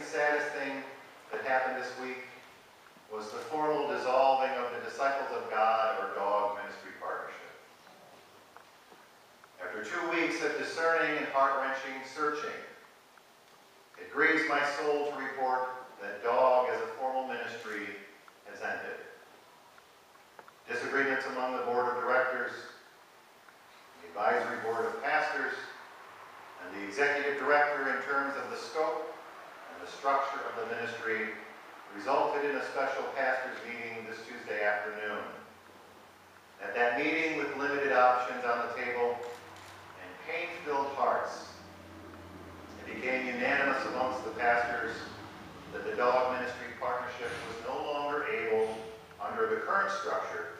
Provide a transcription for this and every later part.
saddest thing that happened this week was the formal dissolving of the Disciples of God, or D.O.G. ministry partnership. After 2 weeks of discerning and heart-wrenching searching, it grieves my soul to report that D.O.G. as a formal ministry has ended. Disagreements among the board of directors, the advisory board of pastors, and the executive director in terms of the scope and the structure of the ministry resulted in a special pastors' meeting this Tuesday afternoon. At that meeting, with limited options on the table and pain-filled hearts, it became unanimous amongst the pastors that the D.O.G. ministry partnership was no longer able, under the current structure,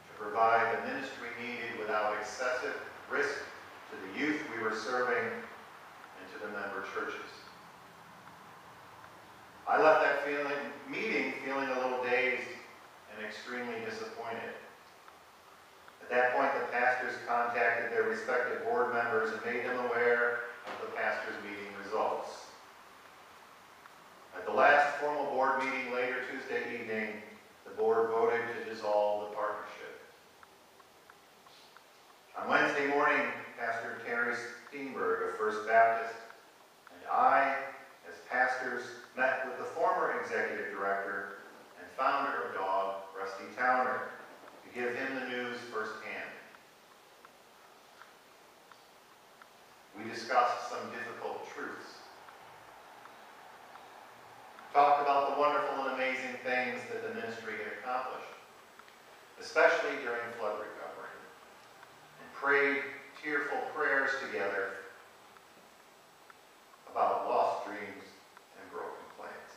to provide the ministry needed without excessive risk to the youth we were serving and to the member churches. I left that meeting feeling a little dazed and extremely disappointed. At that point, the pastors contacted their respective board members and made them aware of the pastors' meeting results. At the last formal board meeting later Tuesday evening, the board voted to dissolve the partnership. On Wednesday morning, Pastor Terry Steenberg of First Baptist and I, as pastors, met with the former executive director and founder of D.O.G., Rusty Towner, to give him the news firsthand. We discussed some difficult truths. Talked about the wonderful and amazing things that the ministry had accomplished, especially during flood recovery, and prayed tearful prayers together about lost dreams and broken plans.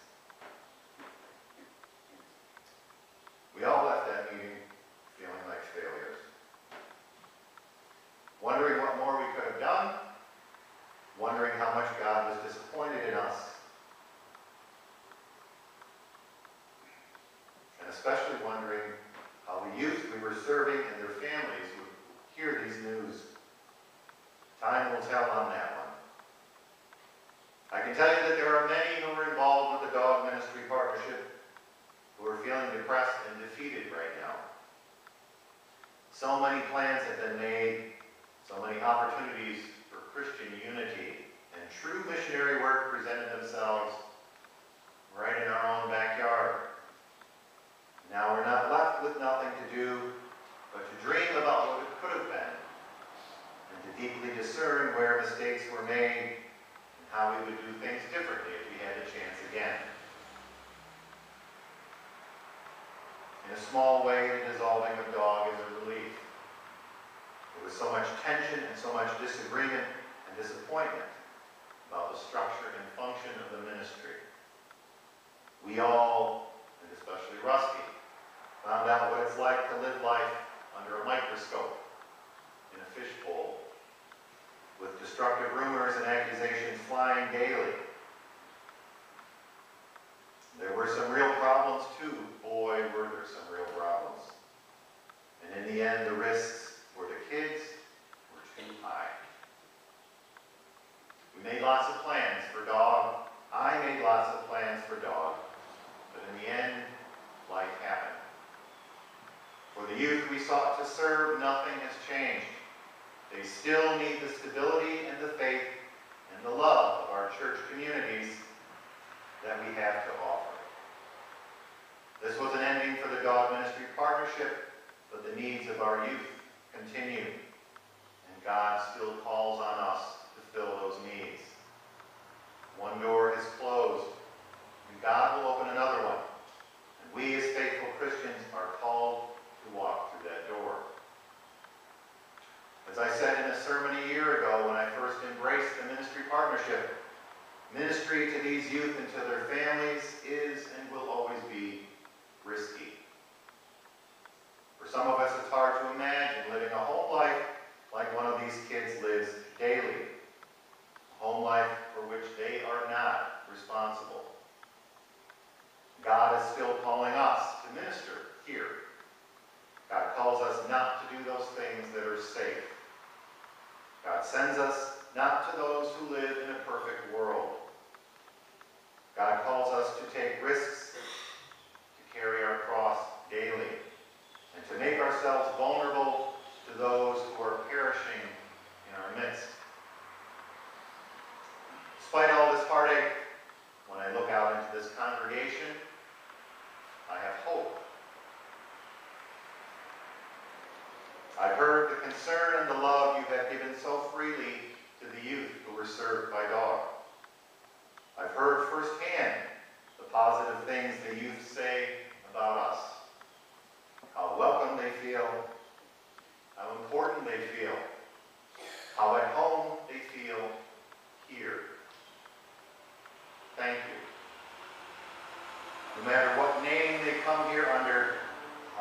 We all left that meeting feeling like failures, wondering what more we could have done, wondering how much God was disappointed in us, and especially wondering how the youth we were serving and their families would hear these news. Time will tell on that one. I can tell you that there are many who are involved with the D.O.G. ministry partnership who are feeling depressed and defeated right now. So many plans have been made, so many opportunities for Christian unity and true missionary work presented themselves right in our own backyard. Now we're not left with nothing to do but to dream about what it could have been and to deeply discern where mistakes were made and how we would do things differently if we had the chance again. In a small way, the dissolving of D.O.G. is a relief. There was so much tension and so much disagreement and disappointment about the structure and function of the ministry. We all, and especially Rusty, found out what it's like to live life under a microscope, in a fishbowl, with destructive rumors and accusations flying daily. There were some real problems too. Boy, were there some real problems. And in the end, the risks for the kids were too high. We made lots of plans for D.O.G. I made lots of plans for D.O.G. But in the end, life happened. For the youth we sought to serve, nothing has changed. They still need the stability and the faith and the love of our church communities that we have to offer. This was an ending for the D.O.G. ministry partnership, but the needs of our youth continue, and God still calls on us to fill those needs. One door is closed, and God will open another one, and we as faithful Christians are called to walk through that door. As I said in a sermon a year ago when I first embraced the ministry partnership, ministry to these youth and to their families is and will always be risky. For some of us, it's hard to imagine living a home life like one of these kids lives daily, a home life for which they are not responsible. God is still calling us to minister here. God calls us not to do those things that are safe. God sends us not to those who live in a perfect world. God Despite all this heartache, when I look out into this congregation, I have hope. I've heard the concern and the love you have given so freely to the youth who were served by D.O.G. I've heard firsthand the positive things the youth say about us, how welcome they feel, how important they feel, how at home they feel here. Thank you. No matter what name they come here under,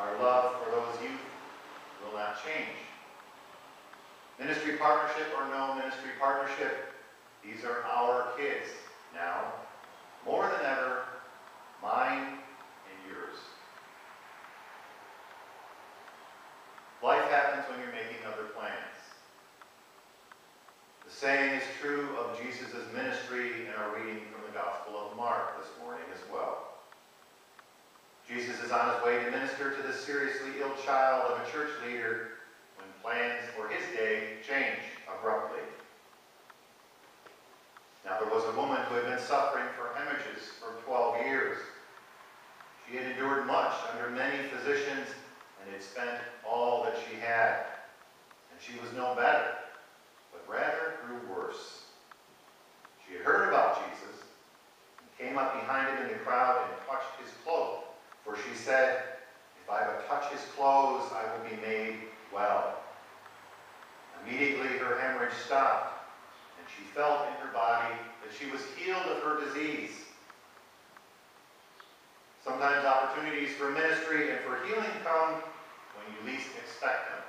our love for those youth will not change. Ministry partnership or no ministry partnership, these are our kids now, more than ever, mine and yours. Life happens when you're making other plans. The saying is true of Jesus' ministry in our reading from the Gospel of Mark this morning as well. Jesus is on his way to minister to this seriously ill child of a church leader when plans for his day change abruptly. Now there was a woman who had been suffering from hemorrhages for 12 years. She had endured much under many physicians and had spent all that she had. And she was no better, but rather grew worse. She had heard about Jesus and came up behind him in the crowd and touched his cloak. For she said, "If I but touch his clothes, I will be made well." Immediately her hemorrhage stopped, and she felt in her body that she was healed of her disease. Sometimes opportunities for ministry and for healing come when you least expect them.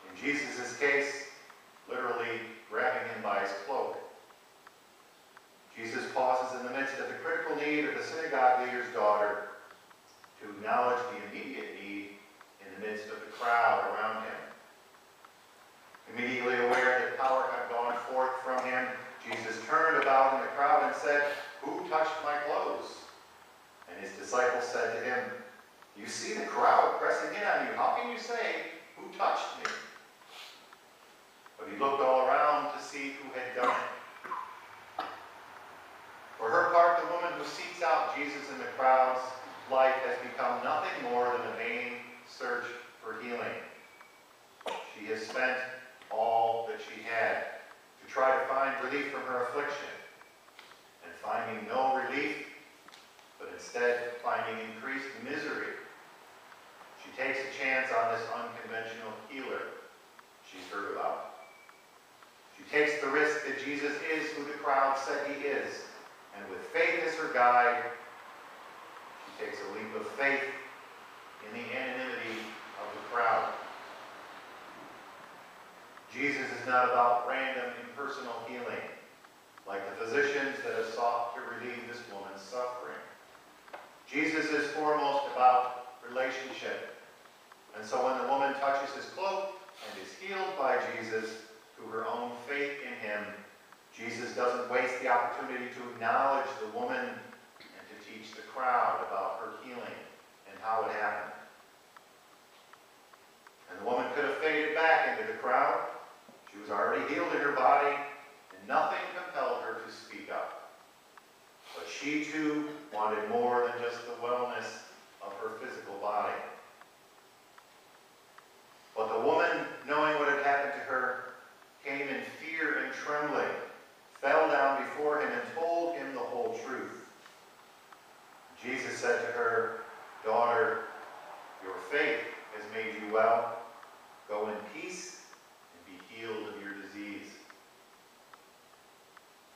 In Jesus' case, literally grabbing him by his cloak. Jesus pauses in the midst of the critical need of the synagogue leader's daughter to acknowledge the immediate need in the midst of the crowd around him. Immediately aware that power had gone forth from him, Jesus turned about in the crowd and said, "Who touched my clothes?" And his disciples said to him, "You see the crowd pressing in on you. How can you say, 'Who touched me?'" But he looked all around to see who had done it. For her part, the woman who seeks out Jesus in the crowd's life has become nothing more than a vain search for healing. She has spent all that she had to try to find relief from her affliction, and finding no relief, but instead finding increased misery, she takes a chance on this unconventional healer she's heard about. She takes the risk that Jesus is who the crowd said he is, and with faith as her guide, she takes a leap of faith in the anonymity of the crowd. Jesus is not about random impersonal healing, like the physicians that have sought to relieve this woman's suffering. Jesus is foremost about relationship. And so when the woman touches his cloak and is healed by Jesus through her own faith in him, Jesus doesn't waste the opportunity to acknowledge the woman and to teach the crowd about her healing and how it happened. And the woman could have faded back into the crowd. She was already healed in her body, and nothing compelled her to speak up. But she too wanted more than just the wellness of her physical body. But the woman, knowing what had happened to her, came in fear and trembling, fell down before him and told him the whole truth. Jesus said to her, "Daughter, your faith has made you well. Go in peace and be healed of your disease."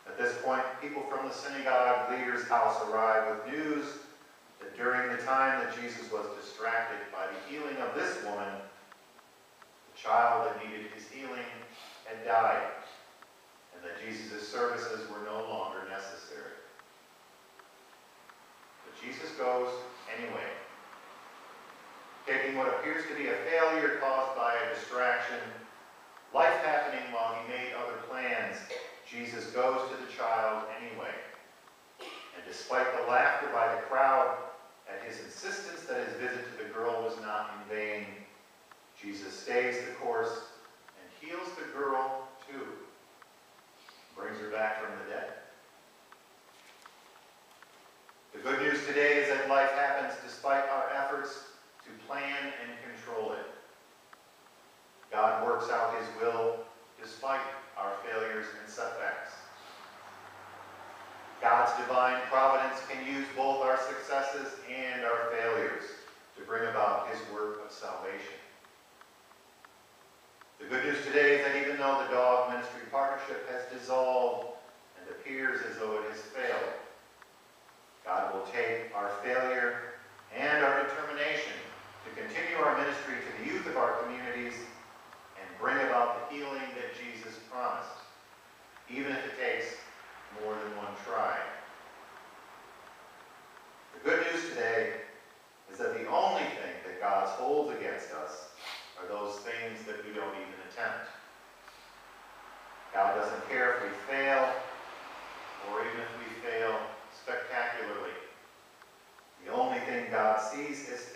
At this point, people from the synagogue leader's house arrived with news that during the time that Jesus was distracted by the healing of this woman, the child that needed his healing had died, and that Jesus' services were no longer necessary. But Jesus goes anyway, taking what appears to be a failure caused by a distraction, life happening while he made other plans. Jesus goes to the child anyway. And despite the laughter by the crowd at his insistence that his visit to the girl was not in vain, Jesus stays the course and heals the girl too. Brings her back from the dead. God's divine providence can use both our successes and our failures to bring about his work of salvation. The good news today is that even though the D.O.G ministry partnership has dissolved and appears as though it has failed, God will take our failure and our determination to continue our ministry to the youth of our communities and bring about the healing that Jesus promised, even if it takes more than one try. The good news today is that the only thing that God holds against us are those things that we don't even attempt. God doesn't care if we fail, or even if we fail spectacularly. The only thing God sees as